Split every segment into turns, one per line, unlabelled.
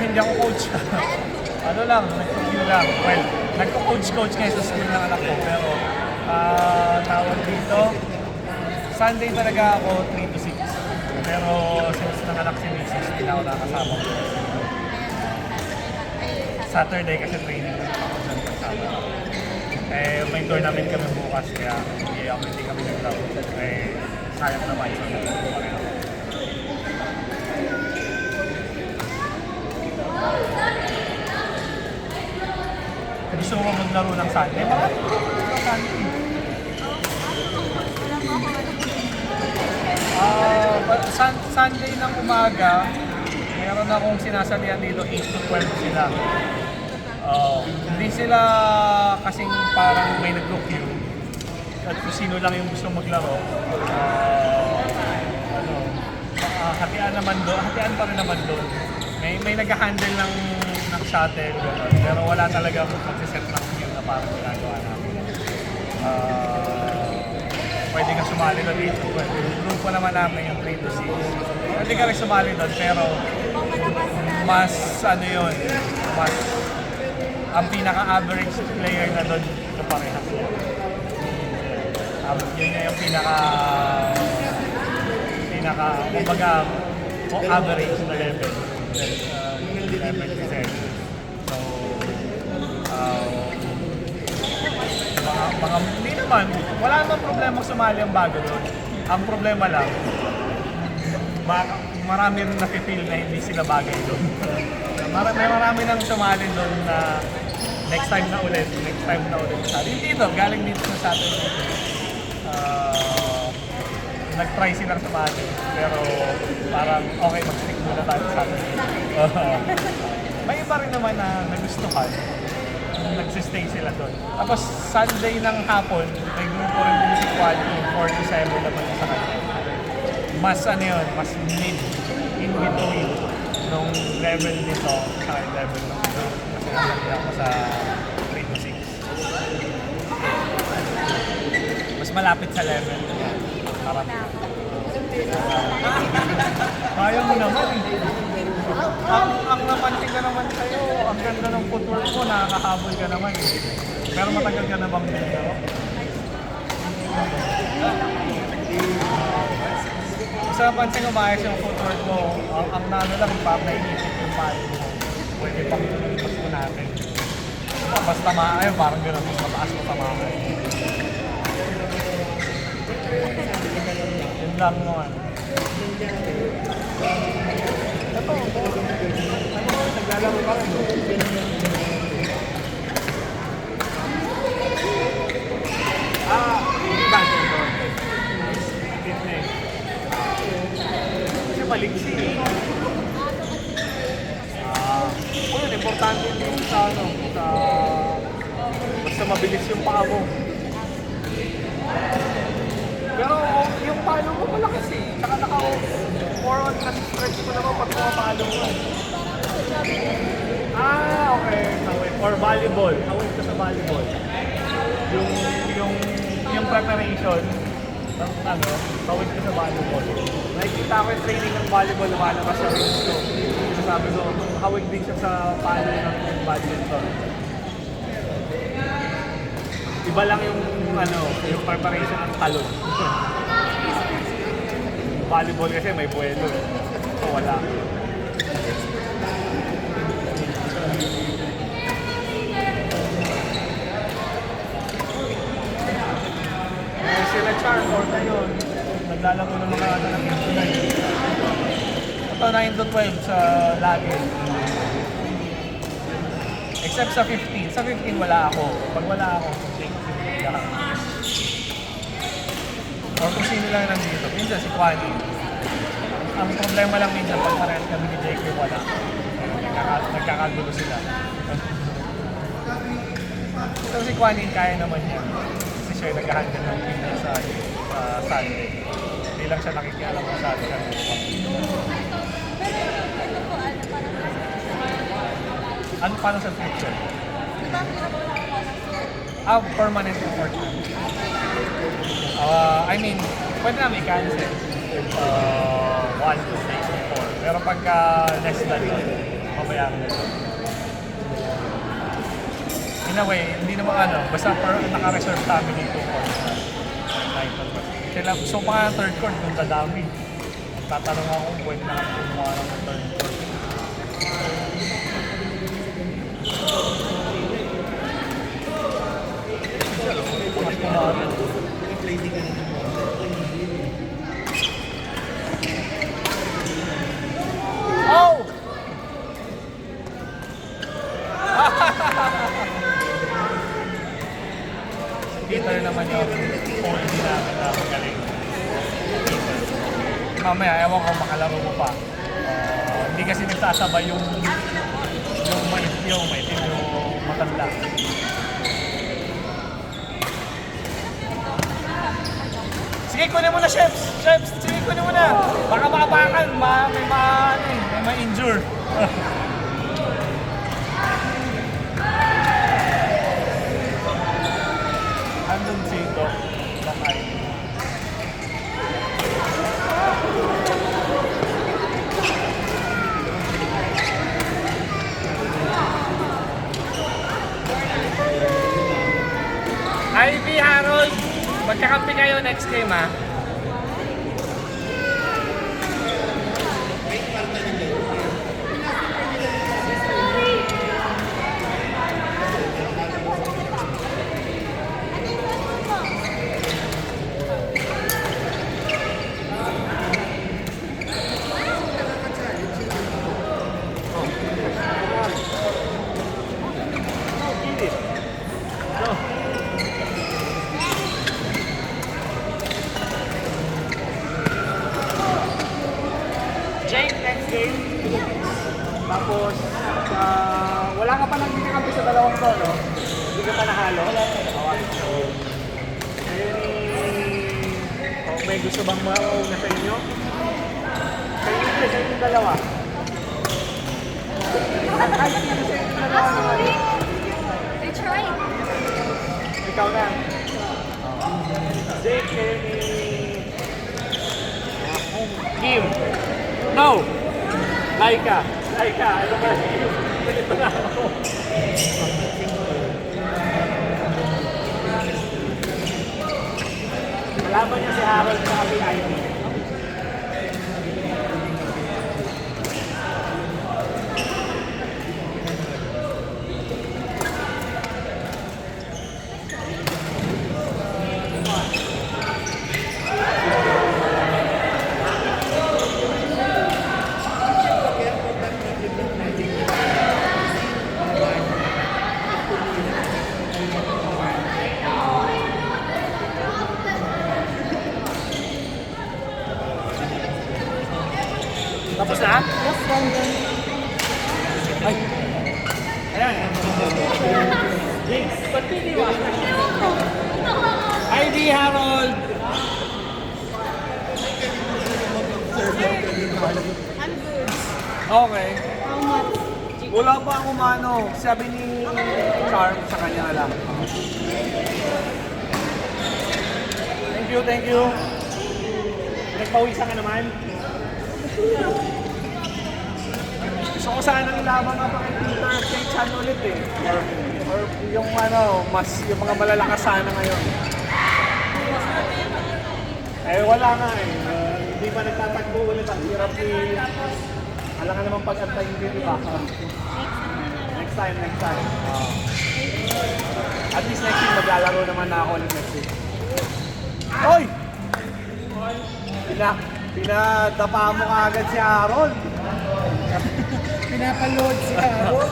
hindi ako coach. Ano lang, nag-review lang. Well, nagko-coach ngayon sa school ng anak ko. Pero, tawag dito, Sunday talaga ako 3 to 6. Pero since nanganak si Mrs., hindi na ako nakasama. Saturday kasi training na ako sa kasama. Eh, may tournament kami bukas, kaya hindi kami nag-laro. Eh, sayang naman. Gusto mo maglaro ng Sunday? Marami ko maglaro ng Sunday. Sunday ng umaga, meron akong sinasalihan dito, 8 to 12 sila. Hindi sila kasing parang may nag-queue at kung sino lang yung gusto maglaro. Hatian pa rin naman doon. May nag-handle ng shuttle, pero wala talaga mag-set ng queue na parang ginagawa namin. Pwede ka sumali doon dito. Yung grupo naman namin yung 3 to 6. Pwede ka rin sumali doon, pero mas ano yun, mas ang pinaka-average player na doon sa parehas niya. Yun yung kumbaga, average na level. Level design. So, hindi naman, wala namang problema sumali ang bago doon. Ang problema lang, marami rin napipil na hindi sila bagay doon. Marami nang sumali doon na next time na ulit sali. Dito, galing dito sa Saturday. Nag-try silang sumali, pero parang okay, mag-stick muna tayo sa Saturday. May iba rin naman na nagustuhan. Nagsistay sila doon. Tapos Sunday ng hapon, may grupo rin din si Quality, 4 to 7 naman sa kanya. Mas ano yun, mas mid, in between nung level nito sa level nung ito. Kasi nakakita ako sa 3 to 6. Mas malapit sa level. Harap. Kaya mo naman eh. Ang napansin ka naman sa'yo, ang ganda ng footwork mo, nakakahabol ka naman eh. Pero matagal ka na bang nilaro? Sa napansin ko, maayos yung footwork mo. Ang nano lang, nainiisip yung palo mo. Pwede pang mas mo natin. Basta maayos, parang gano'n, mas mataas mo tamaan. Yun lang naman. Ito, naglalaro ka rin. Basketball. Fitness. Kasi maliksi eh. Yun, importante din sa basta mabilis yung paa mo. Pero yung palo mo malakas eh. Tsaka naka-forward na stretch mo naman pag pumapalo mo. Okay. Or volleyball. Hawin ka sa volleyball. Yung preparation, hawin ka sa volleyball. Nakikita ko yung training ng volleyball, lumalabas sa range ko. Sabi ko, hawin din siya sa palo ng badminton. Iba lang yung preparation ng talon. Volleyball kasi may buwelo. So wala. Sila Charcourt na yun. Naglalaro ng mga ng instrument. Ito 9 to 12 sa lagi. Except sa 15. Sa 15 wala ako. Pag wala ako, or kung sino lang nandito. Minsan si Kwani. Ang problema lang minsan pag parehas kami ni JK wala. Nagkakagulo sila. So si Kwani kaya naman yan. Kasi siya yung nag-handle ng team sa Sunday. Hindi lang siya nakikialam sa atin. Ano paano sa future? Permanent important. I mean, pwede namin i-cancel 1, 2, 3, 4. Pero pagka less than yun, Pabayaan mo. In a way, hindi naman ano, basta naka-reserve kami dito for title. Kailan gusto pa nga ng third court kung dadami. Tatanong ako kung pwede na kami kumuha ng third court. Mas kumahan. Oh! Kita rin naman yung quality namin na magaling. Mamaya, ewan ko makalaro mo pa. Hindi kasi nagsasabay yung maitim, yung matanda. Sige, kunin mo na, chefs! Chefs, sige, kunin mo na! Baka makapakan, may ma-injure. Andun si Doc Lakay. Ivy, Harold, magkakampi kayo next game, ha? Jake, next game. Tapos, wala ka pa nang kinakampi sa dalawang to, no? Hindi ka pa nahalo. So, may gusto bang mauna sa inyo? Sa inyong dalawa. Kahit sino sa inyong dalawa.
Sorry. I tried.
Ikaw na. Jake, Kim. No! Laika! Ano ba? Ito na ako. Malaban niya si Harold sa PIP. Tapos na?
Yes, Brandon.
Ay! Ayan! Jinx! Ba't hindi ba? Ivy, Harold!
I'm good.
Okay.
How much?
Wala pa ako mano. Sabi ni Charm sa kanya lang. Thank you. Nagpawisan ka naman? Gusto ko sana nilaban ka pa kay Peter kay Chan ulit eh. Or yung yung mga malalakas sana ngayon. Eh wala nga eh. Hindi pa nagtatagpo ulit ang hirap ni... Alam ka naman pag-antayin din, di ba? Next time. At least next week maglalaro naman na ako ulit next week. Oy! Pinadapa mo agad si Aaron.
Pinapaload si Aaron.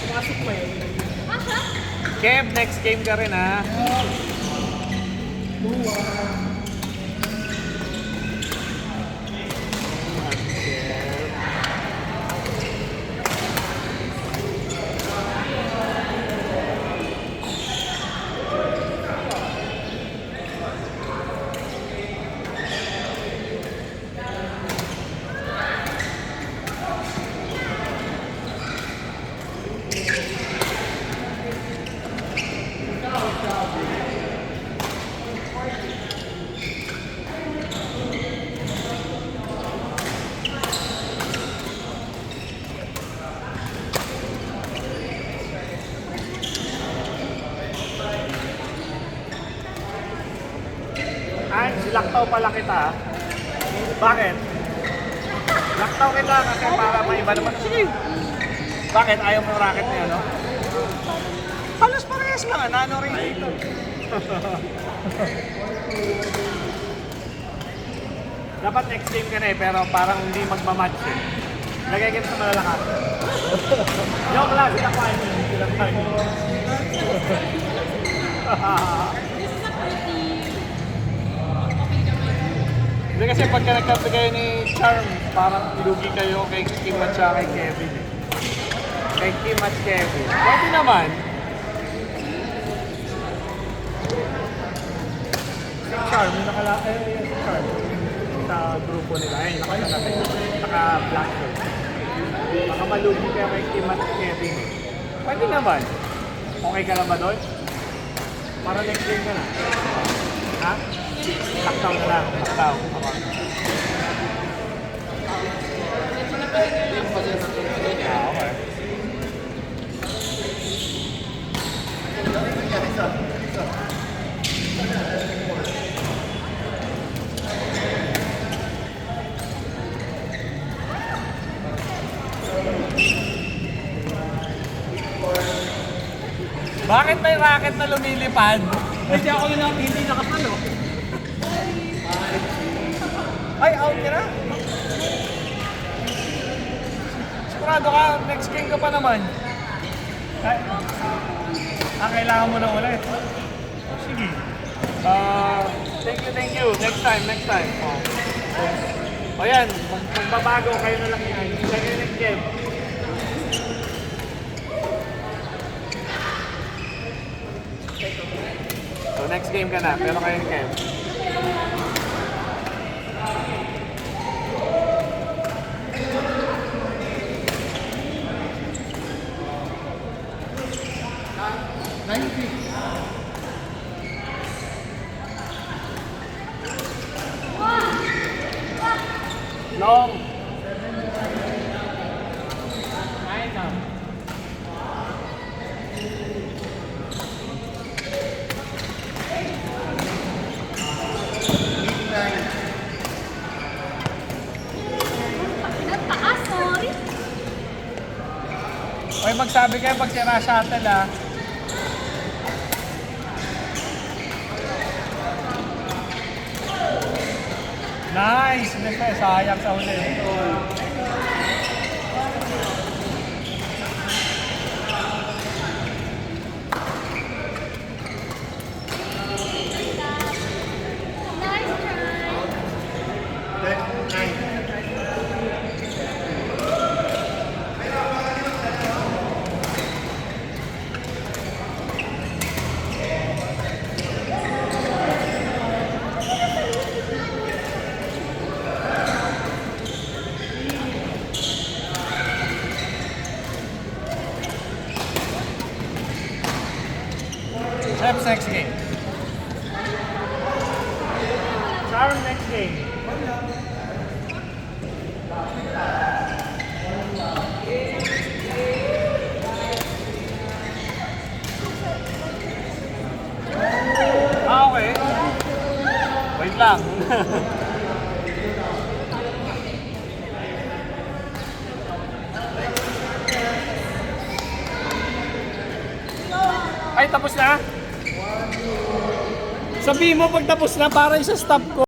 Pumasok mo yun. Kev, next game ka rin ha. Laktaw pala kita. Bakit? Laktaw kita kasi para may iba naman. Sige. Bakit? Ayaw mo yung racket niya, no? Halos parehas lang, nano rin dito. Dapat next game ka na eh, pero parang hindi magmamatch eh. Lagay ka na sa malalakas. Joke lang, sila Fanny. Sila Fanny. Hindi kasi pagka nagkape kayo ni Charm, parang ilugi kayo kay Kim at siya kay Kevin eh. Kay Kim at Kevin. Pwede naman. Si Charm, yung nakalakay si Charm. Sa grupo nila, ayun, nakasalabi. Naka-black shirt. Baka malugi kayo kay Kim at Kevin eh. Pwede naman. Okay ka na ba doon? Para next game ka na. Ha? Laktaw na lang. Laktaw. Okay. Bakit may racket na lumilipad? Hindi ako yun ang hindi nakasalo. Ay, out ka na? Sigurado ka, next game ka pa naman. Ay, kailangan mo na ulit. Sige. Thank you. Next time. O yan, magbabago kayo na lang yan. Sige kayo next game. So next game ka na, pero kayo ni Kev. Long.
Nagtaas, sorry.
Oy, magsabi kayo pag sira shuttle ah. Nice! Hindi pa, sayang sa huli.
Nice try.
Chef's next game. Sharon next game. Okay. Wait lang. Ay, tapos na? Sabihin mo pag tapos na para isa stop ko.